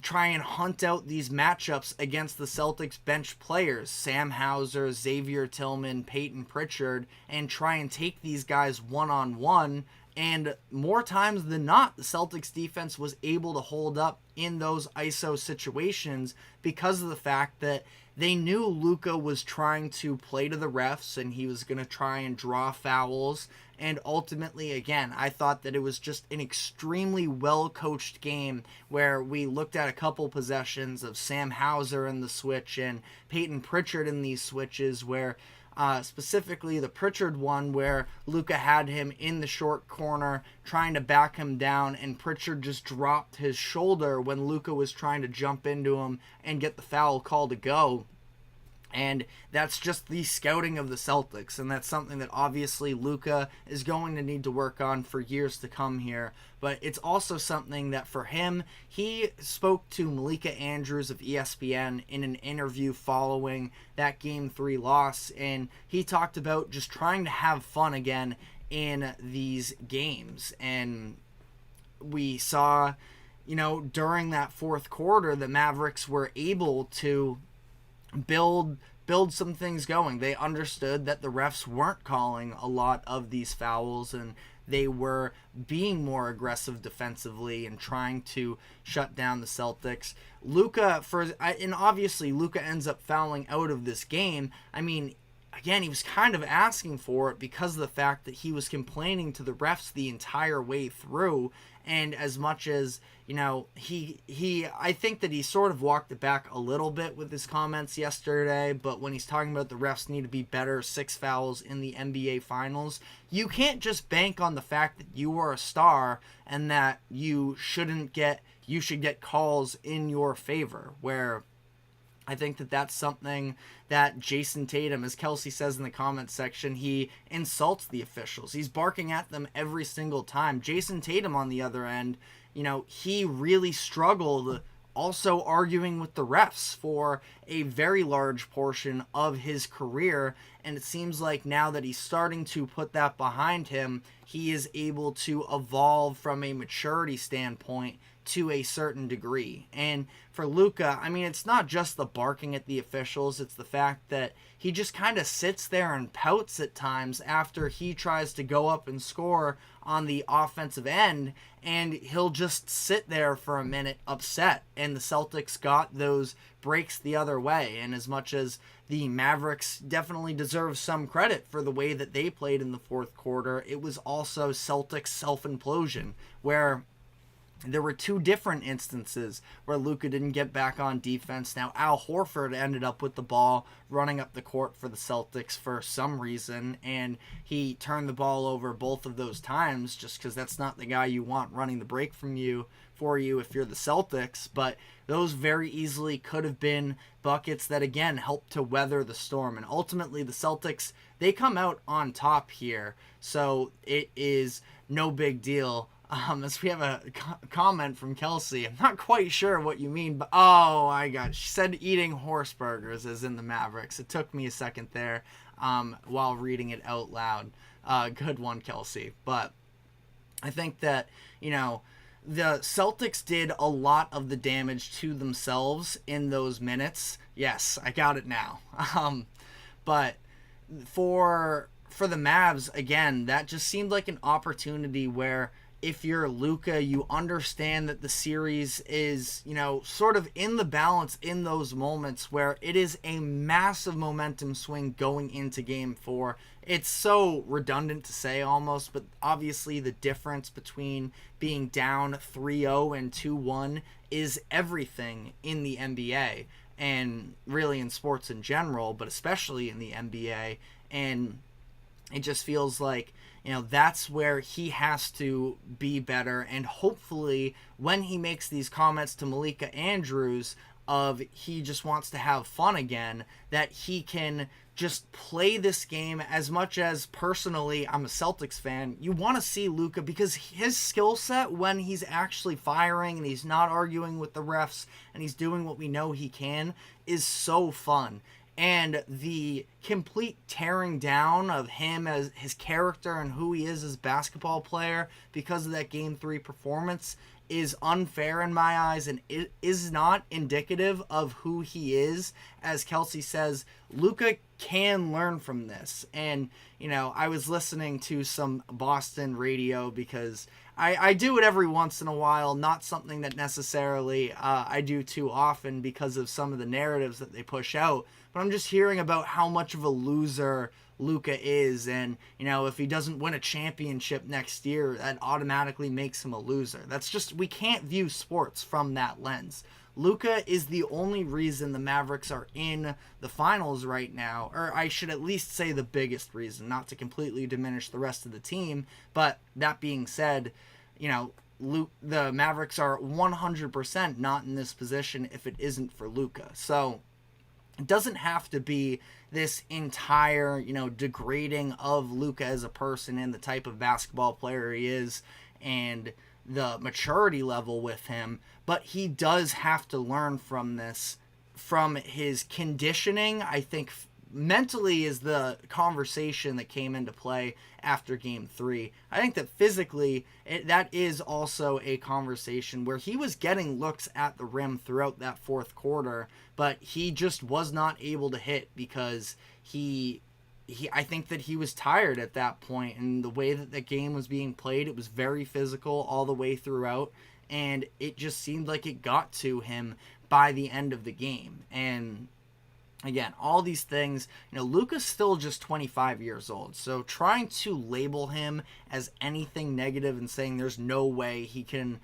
hunt out these matchups against the Celtics bench players, Sam Hauser, Xavier Tillman, Peyton Pritchard, and try and take these guys one-on-one And more times than not, the Celtics defense was able to hold up in those ISO situations because of the fact that they knew Luka was trying to play to the refs and he was going to try and draw fouls. And ultimately, again, I thought that it was just an extremely well-coached game where we looked at a couple possessions of Sam Hauser in the switch and Peyton Pritchard in these switches where specifically the Pritchard one where Luka had him in the short corner trying to back him down and Pritchard just dropped his shoulder when Luka was trying to jump into him and get the foul call to go. And that's just the scouting of the Celtics, and that's something that obviously Luka is going to need to work on for years to come here. But it's also something that for him, he spoke to Malika Andrews of ESPN in an interview following that Game 3 loss, and he talked about just trying to have fun again in these games. And we saw, during that fourth quarter, the Mavericks were able to build some things going. They understood that the refs weren't calling a lot of these fouls and they were being more aggressive defensively and trying to shut down the Celtics. And obviously Luka ends up fouling out of this game. I mean, again, he was kind of asking for it because of the fact that he was complaining to the refs the entire way through. And as much as, I think that he sort of walked it back a little bit with his comments yesterday, but when he's talking about the refs need to be better, 6 fouls in the NBA Finals, you can't just bank on the fact that you are a star and that you should get calls in your favor, where I think that that's something that Jason Tatum, as Kelsey says in the comments section, he insults the officials. He's barking at them every single time. Jason Tatum, on the other end, he really struggled also arguing with the refs for a very large portion of his career. And it seems like now that he's starting to put that behind him, he is able to evolve from a maturity standpoint to a certain degree. And for Luka, I mean, it's not just the barking at the officials, it's the fact that he just kind of sits there and pouts at times after he tries to go up and score on the offensive end, and he'll just sit there for a minute upset. And the Celtics got those breaks the other way. And as much as the Mavericks definitely deserve some credit for the way that they played in the fourth quarter, it was also Celtics self-implosion, where there were 2 different instances where Luka didn't get back on defense. Now, Al Horford ended up with the ball running up the court for the Celtics for some reason, and he turned the ball over both of those times just because that's not the guy you want running the break for you if you're the Celtics. But those very easily could have been buckets that, again, helped to weather the storm. And ultimately, the Celtics, they come out on top here, so it is no big deal. As we have a comment from Kelsey, I'm not quite sure what you mean, but she said eating horse burgers as in the Mavericks. It took me a second there while reading it out loud. Good one, Kelsey. But I think that, the Celtics did a lot of the damage to themselves in those minutes. Yes, I got it now. But for the Mavs, again, that just seemed like an opportunity where if you're Luka, you understand that the series is, sort of in the balance in those moments where it is a massive momentum swing going into Game 4. It's so redundant to say almost, but obviously the difference between being down 3-0 and 2-1 is everything in the NBA and really in sports in general, but especially in the NBA. And it just feels like, that's where he has to be better. And hopefully when he makes these comments to Malika Andrews of he just wants to have fun again, that he can just play this game as much as personally I'm a Celtics fan. You want to see Luka because his skill set when he's actually firing and he's not arguing with the refs and he's doing what we know he can is so fun. and the complete tearing down of him as his character and who he is as a basketball player because of that Game 3 performance is unfair in my eyes, and it is not indicative of who he is. As Kelsey says, Luka can learn from this. And, you know, I was listening to some Boston radio because I do it every once in a while, not something that necessarily I do too often because of some of the narratives that they push out, but I'm just hearing about how much of a loser Luka is, and, you know, if he doesn't win a championship next year, that automatically makes him a loser. That's just, we can't view sports from that lens. Luka is the only reason the Mavericks are in the finals right now, or I should at least say the biggest reason, not to completely diminish the rest of the team. But that being said, you know, the Mavericks are 100% not in this position if it isn't for Luka. So it doesn't have to be this entire, you know, degrading of Luka as a person and the type of basketball player he is and the maturity level with him, but he does have to learn from this, from his conditioning. I think mentally is the conversation that came into play after Game 3. I think that physically, that is also a conversation where he was getting looks at the rim throughout that fourth quarter, but he just was not able to hit because I think that he was tired at that point, and the way that the game was being played, it was very physical all the way throughout, and it just seemed like it got to him by the end of the game. And again, all these things, you know, Luka's still just 25 years old, so trying to label him as anything negative and saying there's no way he can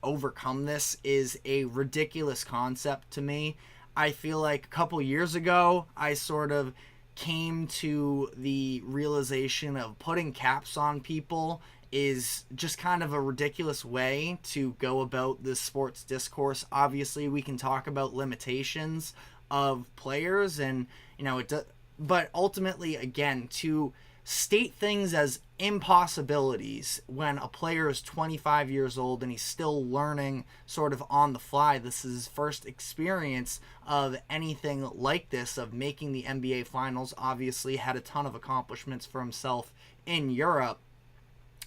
overcome this is a ridiculous concept to me. I feel like a couple years ago, I sort of came to the realization of putting caps on people is just kind of a ridiculous way to go about this sports discourse. Obviously, we can talk about limitations of players and, you know, but ultimately, again, to state things as impossibilities when a player is 25 years old and he's still learning sort of on the fly. This is his first experience of anything like this, of making the NBA Finals. Obviously had a ton of accomplishments for himself in Europe.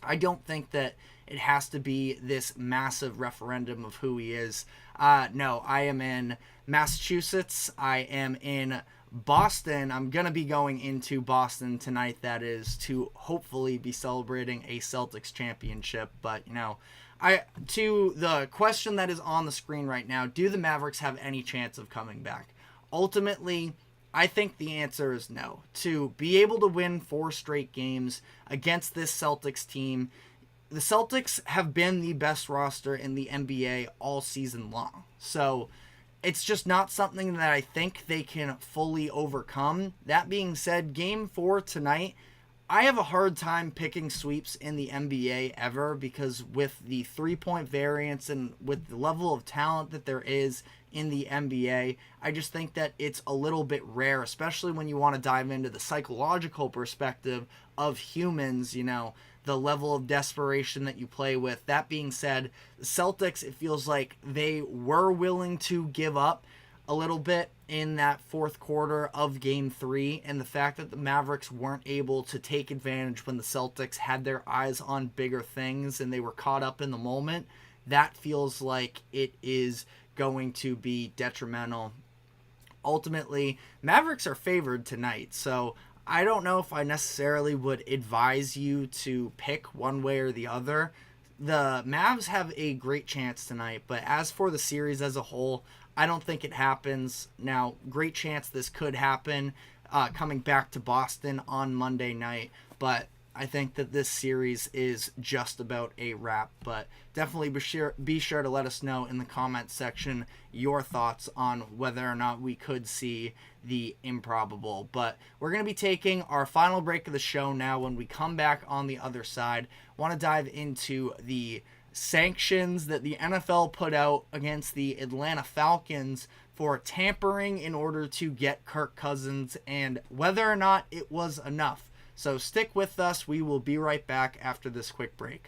I don't think that it has to be this massive referendum of who he is. No, I am in Massachusetts. I am in Boston. I'm going to be going into Boston tonight, that is, to hopefully be celebrating a Celtics championship. But, you know, to the question that is on the screen right now, do the Mavericks have any chance of coming back? Ultimately, I think the answer is no. To be able to win 4 straight games against this Celtics team, the Celtics have been the best roster in the NBA all season long. So it's just not something that I think they can fully overcome. That being said, Game 4 tonight, I have a hard time picking sweeps in the NBA ever, because with the 3-point variance and with the level of talent that there is in the NBA, I just think that it's a little bit rare, especially when you want to dive into the psychological perspective of humans, you know, the level of desperation that you play with. That being said, the Celtics, it feels like they were willing to give up a little bit in that fourth quarter of Game 3, and the fact that the Mavericks weren't able to take advantage when the Celtics had their eyes on bigger things and they were caught up in the moment, that feels like it is going to be detrimental. Ultimately, Mavericks are favored tonight, so I don't know if I necessarily would advise you to pick one way or the other. The Mavs have a great chance tonight, but as for the series as a whole, I don't think it happens. Now, great chance this could happen coming back to Boston on Monday night, but I think that this series is just about a wrap. But definitely be sure to let us know in the comments section your thoughts on whether or not we could see the improbable. But we're going to be taking our final break of the show now. When we come back on the other side, I want to dive into the sanctions that the NFL put out against the Atlanta Falcons for tampering in order to get Kirk Cousins, and whether or not it was enough. So stick with us. We will be right back after this quick break.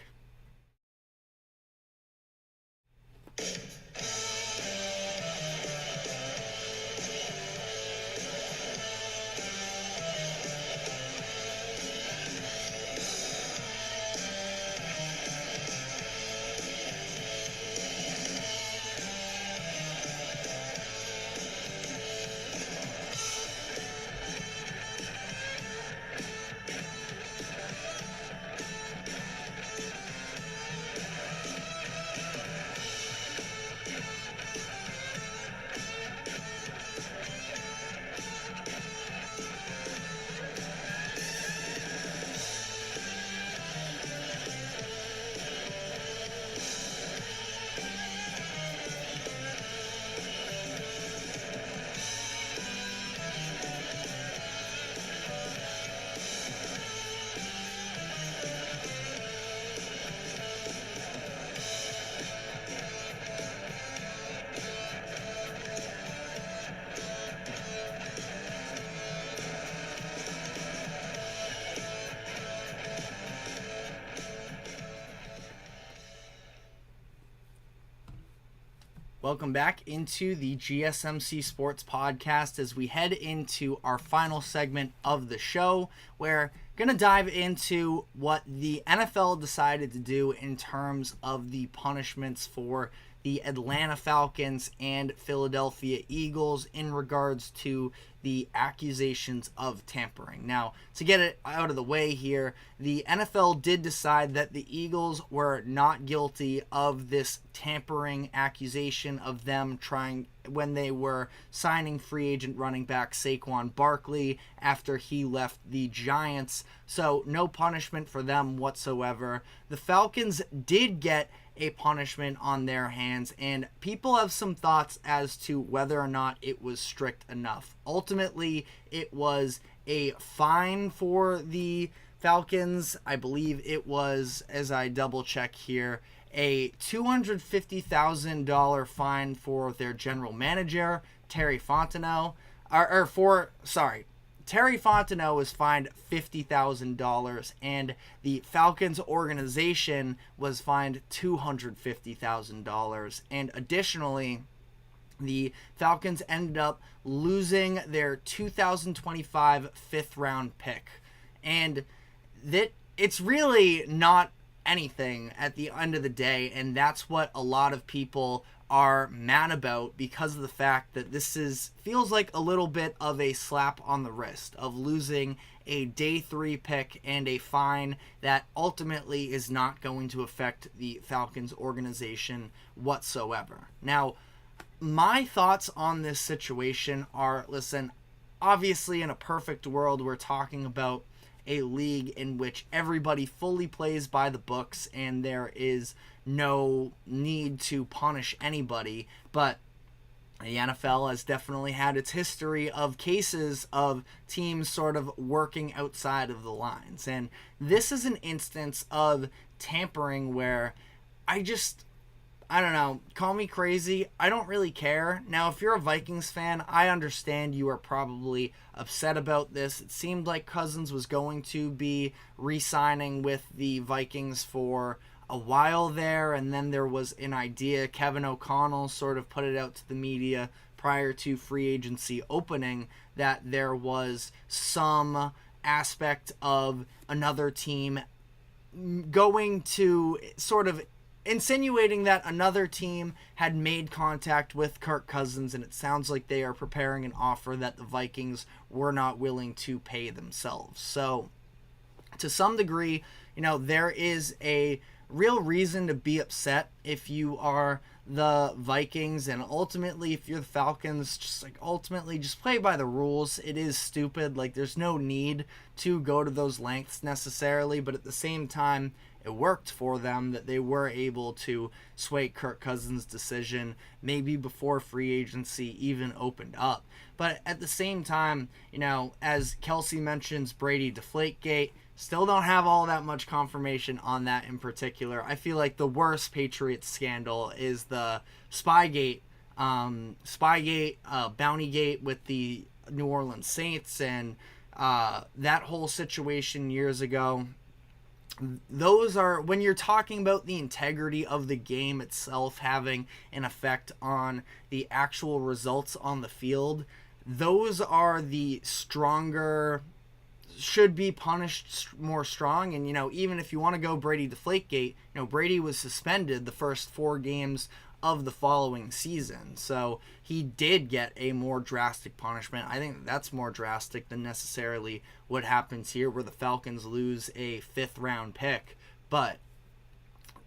Welcome back into the GSMC Sports Podcast as we head into our final segment of the show, where we're going to dive into what the NFL decided to do in terms of the punishments for the Atlanta Falcons and Philadelphia Eagles in regards to the accusations of tampering. Now, to get it out of the way here, the NFL did decide that the Eagles were not guilty of this tampering accusation of them trying when they were signing free agent running back Saquon Barkley after he left the Giants. So no punishment for them whatsoever. The Falcons did get a punishment on their hands, and people have some thoughts as to whether or not it was strict enough. Ultimately, it was a fine for the Falcons. I believe it was, as I double check here, a $250,000 fine for their general manager, Terry Fontenot. Terry Fontenot was fined $50,000, and the Falcons organization was fined $250,000. And additionally, the Falcons ended up losing their 2025 fifth-round pick. And that it's really not anything at the end of the day, and that's what a lot of people are mad about, because of the fact that this feels like a little bit of a slap on the wrist of losing a day 3 pick and a fine that ultimately is not going to affect the Falcons organization whatsoever. Now, my thoughts on this situation are, listen, obviously in a perfect world we're talking about a league in which everybody fully plays by the books and there is no need to punish anybody, but the NFL has definitely had its history of cases of teams sort of working outside of the lines, and this is an instance of tampering where I don't know, call me crazy, I don't really care. Now, if you're a Vikings fan, I understand you are probably upset about this. It seemed like Cousins was going to be re-signing with the Vikings for a while there, and then there was an idea, Kevin O'Connell sort of put it out to the media prior to free agency opening, that there was some aspect of another team going to sort of insinuating that another team had made contact with Kirk Cousins, and it sounds like they are preparing an offer that the Vikings were not willing to pay themselves. So, to some degree, there is a real reason to be upset if you are the Vikings, and ultimately if you're the Falcons, just play by the rules. It is stupid. There's no need to go to those lengths necessarily, but at the same time, it worked for them that they were able to sway Kirk Cousins' decision maybe before free agency even opened up. But at the same time, as Kelsey mentions, Brady Deflategate, still don't have all that much confirmation on that in particular. I feel like the worst Patriots scandal is the Spygate, Bountygate with the New Orleans Saints, and that whole situation years ago. Those are, when you're talking about the integrity of the game itself having an effect on the actual results on the field, those are the stronger, should be punished more strong. And, even if you want to go Brady Deflategate, Brady was suspended the first 4 games of the following season. So he did get a more drastic punishment. I think that's more drastic than necessarily what happens here, where the Falcons lose a 5th round pick. But,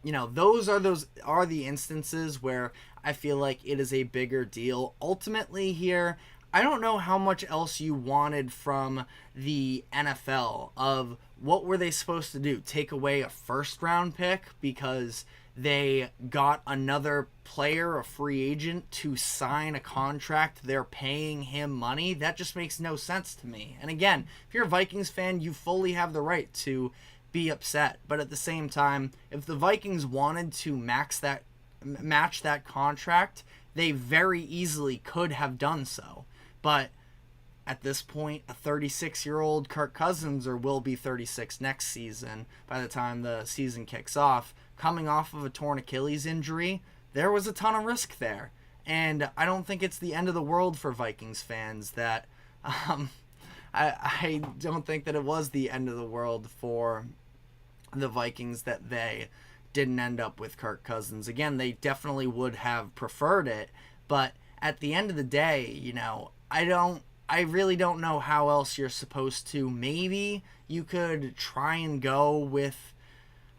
those are the instances where I feel like it is a bigger deal. Ultimately here, I don't know how much else you wanted from the NFL. Of what were they supposed to do? Take away a 1st round pick because they got another player, a free agent, to sign a contract they're paying him money? That just makes no sense to me. And again, if you're a Vikings fan, you fully have the right to be upset. But at the same time, if the Vikings wanted to match that contract, they very easily could have done so. But at this point, a 36-year-old Kirk Cousins, or will be 36 next season by the time the season kicks off, coming off of a torn Achilles injury, there was a ton of risk there. And I don't think it's the end of the world for Vikings fans that I don't think that it was the end of the world for the Vikings that they didn't end up with Kirk Cousins. Again, they definitely would have preferred it, but at the end of the day, you know, I really don't know how else you're supposed to. Maybe you could try and go with,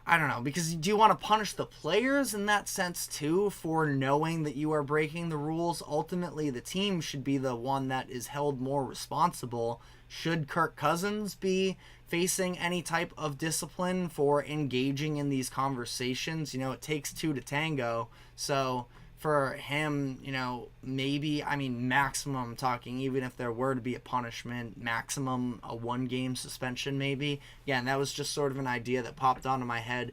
I don't know, because do you want to punish the players in that sense too for knowing that you are breaking the rules? Ultimately, the team should be the one that is held more responsible. Should Kirk Cousins be facing any type of discipline for engaging in these conversations? You know, it takes two to tango. So for him, you know, maybe, I mean, maximum talking, even if there were to be a punishment, maximum a 1-game suspension maybe. Yeah, and that was just sort of an idea that popped onto my head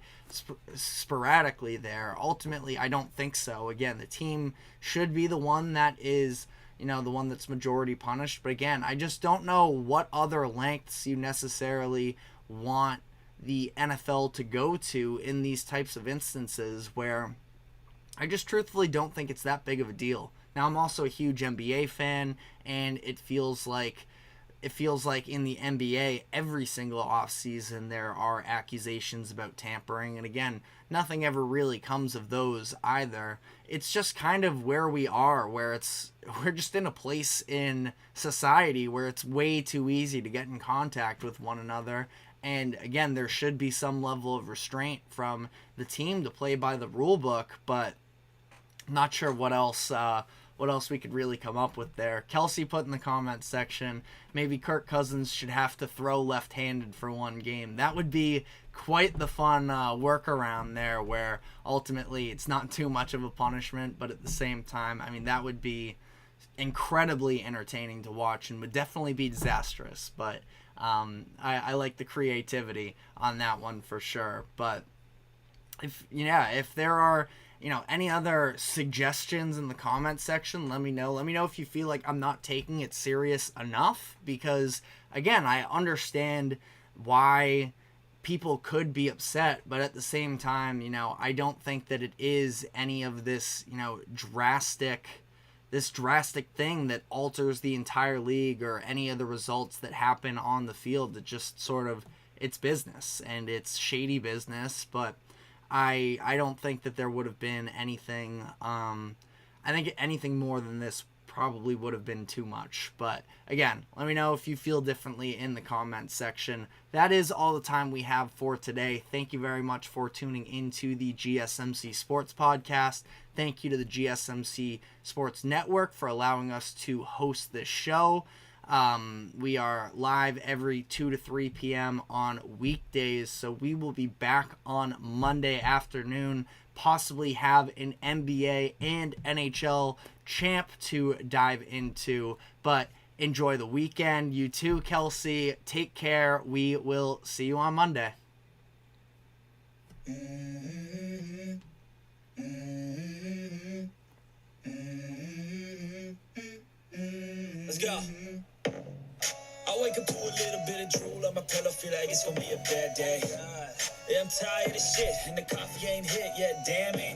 sporadically there. Ultimately, I don't think so. Again, the team should be the one that is, you know, the one that's majority punished. But again, I just don't know what other lengths you necessarily want the NFL to go to in these types of instances where I just truthfully don't think it's that big of a deal. Now, I'm also a huge NBA fan, and it feels like in the NBA every single offseason there are accusations about tampering, and again, nothing ever really comes of those either. It's just kind of where we are, where we're just in a place in society where it's way too easy to get in contact with one another. And again, there should be some level of restraint from the team to play by the rule book, but not sure what else we could really come up with there. Kelsey put in the comments section, maybe Kirk Cousins should have to throw left-handed for 1 game. That would be quite the fun workaround there, where ultimately it's not too much of a punishment, but at the same time, I mean, that would be incredibly entertaining to watch and would definitely be disastrous. But I like the creativity on that one for sure. But if there are, you know, any other suggestions in the comment section, let me know. Let me know if you feel like I'm not taking it serious enough, because again, I understand why people could be upset, but at the same time, you know, I don't think that it is any of this, you know, drastic thing that alters the entire league or any of the results that happen on the field. It just sort of, it's business, and it's shady business, but I don't think that there would have been anything. I think anything more than this probably would have been too much. But again, let me know if you feel differently in the comments section. That is all the time we have for today. Thank you very much for tuning into the GSMC Sports Podcast. Thank you to the GSMC Sports Network for allowing us to host this show. We are live every 2 to 3 p.m. on weekdays, so we will be back on Monday afternoon, possibly have an NBA and NHL champ to dive into, but enjoy the weekend. You too, Kelsey. Take care. We will see you on Monday. Let's go. I wake up to a little bit of drool on my pillow, feel like it's gonna be a bad day. Yeah, I'm tired of shit, and the coffee ain't hit yet, damn it.